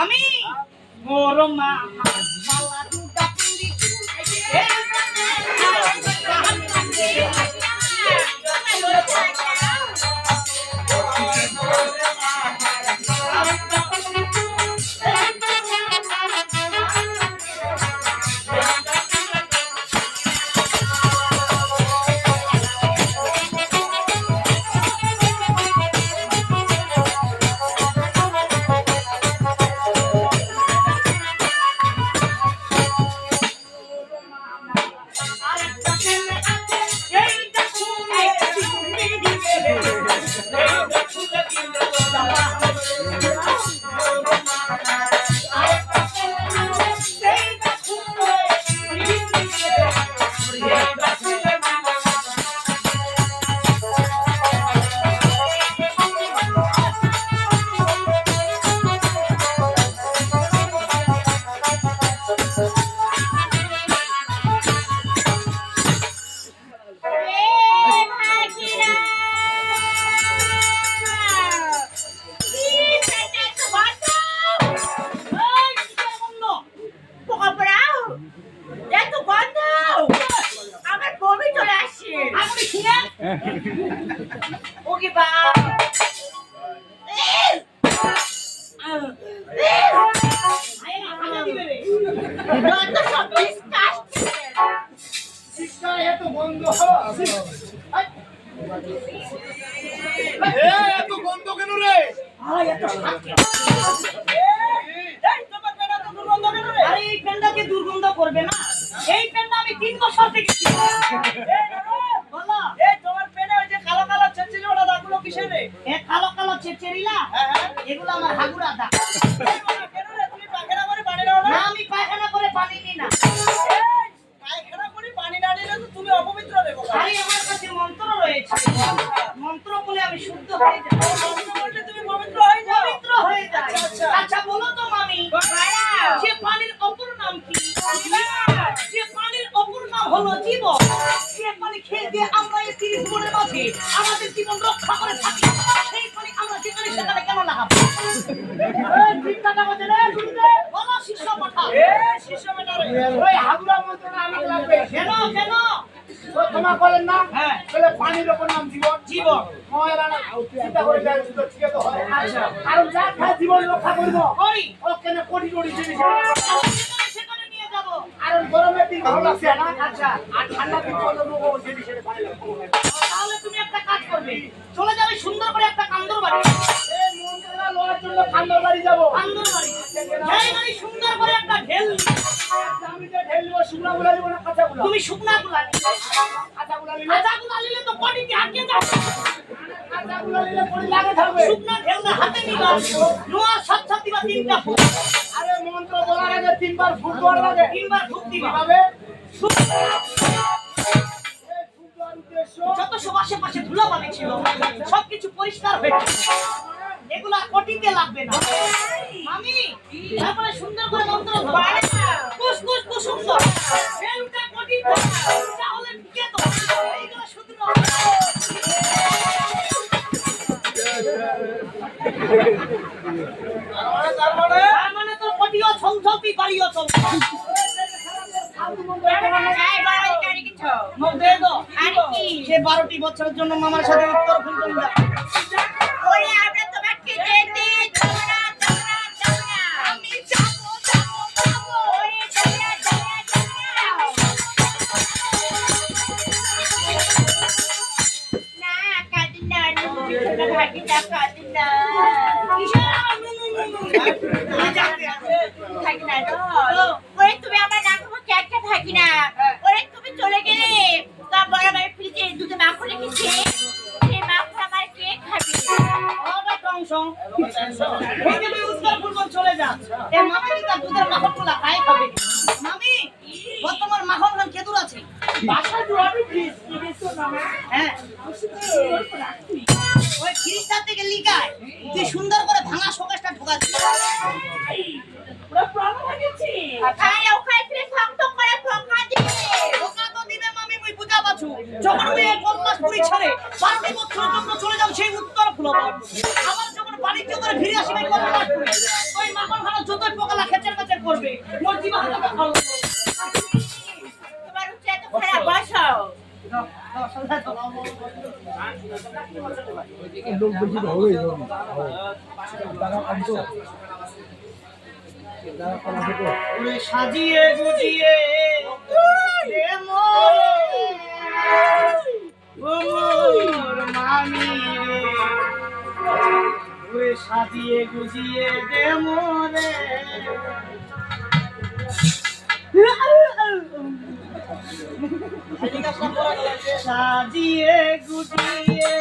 আমি মোর মা ওকে বা এত গন্ধ কেন রে? এই পেন্ডাকে দুর্গন্ধ করবে না। এই পেন্ডা আমি 3 বছর থেকে কালো কালো চেচেরিলা এগুলো আমার হাগুরা দা। আমি পায়খানা করে পানি নিই না। তুমি অপবিত্র দেবো। আমার কাছে মন্ত্র রয়েছে, মন্ত্র বলে আমি শুদ্ধ হয়ে যাই। তুমি পবিত্র হয়ে যাও। পবিত্র হয়ে যাই। আচ্ছা বলো তো মামি, সে পানির অপর নাম কি? সে পানির অপর নাম হলো জীবন। সে পানি খেয়ে দিয়ে আমরা এই 30 জীবনের মাঝে আমাদের জীবন রক্ষা করে থাকি। সেই পানি আমরা যেখানে সেখানে কেন লাগাবো? চিন্তাটা করছে রে গুরুদেব। বলো শিষ্য পাঠা। শিষ্য বেটারে ওই হাগুরা মন্ত্রটা আমাকে লাগবে। কেন কেন? তোমার বলেন না? হ্যাঁ। তাহলে পানির ওপর নাম জীবন। জীবন। ময়রা না চিন্তা করে দেয় তো ঠিক তো হয়। আচ্ছা। কারণ যা খায় জীবন রক্ষা করব। করি। ও কেন কোটি কোটি জিনিস সেখানে নিয়ে যাবো। আর গরমের দিন ভালো লাগছে না? আচ্ছা। আর ঠান্ডা দিন বলো লোক জিনিসের পানি লাগবে। তাহলে তুমি একটা কাজ করবে, চলে যাবে সুন্দর করে একটা কান্দর বাড়ি। এই মন্ত্রটা লওয়ার জন্য কান্দর বাড়ি যাব। কান্দর বাড়ি। এই বাড়ি সুন্দর করে একটা ঢেল। আমি যে ঢেল নিব শুকনা গুলা নিব না কাঁচা গুলা? তুমি শুকনা গুলা নিবে। কাঁচা গুলা নিব। কাঁচা গুলা নিলে তো পটিতে আটকে যাবে। কাঁচা গুলা নিলে পড়ে লাগে থাকবে। শুকনা ঢেলটা হাতে নিবা। নোয়ার সাথে দিবা 3টা ফুট। আরে মন্ত্র বলার আগে 3 বার ফুট দেওয়ার লাগে। 3 বার ফুট দিবা। কিভাবে? যত সব আশেপাশে ধুলাবালি ছিল সবকিছু পরিষ্কার হয়ে গেল। এগুলা কোটিতে লাগবে না মামি। তারপরে সুন্দর করে মন্ত্র কুস কুস কুস সুন্দর বেলটা কোটি তাহলে কে তো এইগুলা সুন্দর তার মানে তো কোটিও ছলছলতি বাড়িও চল মুখ দে দাও। সে 12টি বছরের জন্য মামার সাথে উত্তর ফুলতম যা আমি যাবো যাবো যাবো তুমি আমার নাম একটা থাকি না ওরে তুমি চলে গেলে তা বড় ভাই ফ্রিজে দুধে মাখন রেখেছে সেই মাখন আমার কে খাবে ওটা টংসং এই যে তুই উত্তর ফুলতম চলে যা এ মামি কি তার দুধের মাখনগুলা খায় খাবে মামি বর্তমান মাখন খান কেদুর আছে বাসা জুড়াবি প্লিজ প্লিজ তো না হ্যাঁ ওই খ্রিস্টা থেকে লিখায় তুই সুন্দর করে ভাঙা শোকেসটা ঢোকাচ্ছিস ওরা প্রাণ লাগেছে খাই ওখানে ফিরে ফক্ত করে ফক্কা দিবে ঢোকা তো দিবে মামি মুই বুঝা পাছু যখন মুই এই কলমাসপুরি ছেড়ে 12টি বছরের জন্য চলে যাব সেই উত্তর ফুলব আবার যখন বাণিজ্য করে ফিরে আসবে কলমাসপুরি ওই মাখন খানা যতই পোকালা খেচের মেচের করবে মোর জীবন হাতে খাও তোমার উচ্চ এত খারাপ বসাও লোক বেশি হবে এরকম টাকা কম তো টাকা কম আছে তো ওরে সাজিয়ে গুজিয়ে দে মোরে ও মোর মামি রে ওরে সাজিয়ে গুজিয়ে দে মোরে সাজিয়ে গুজিয়ে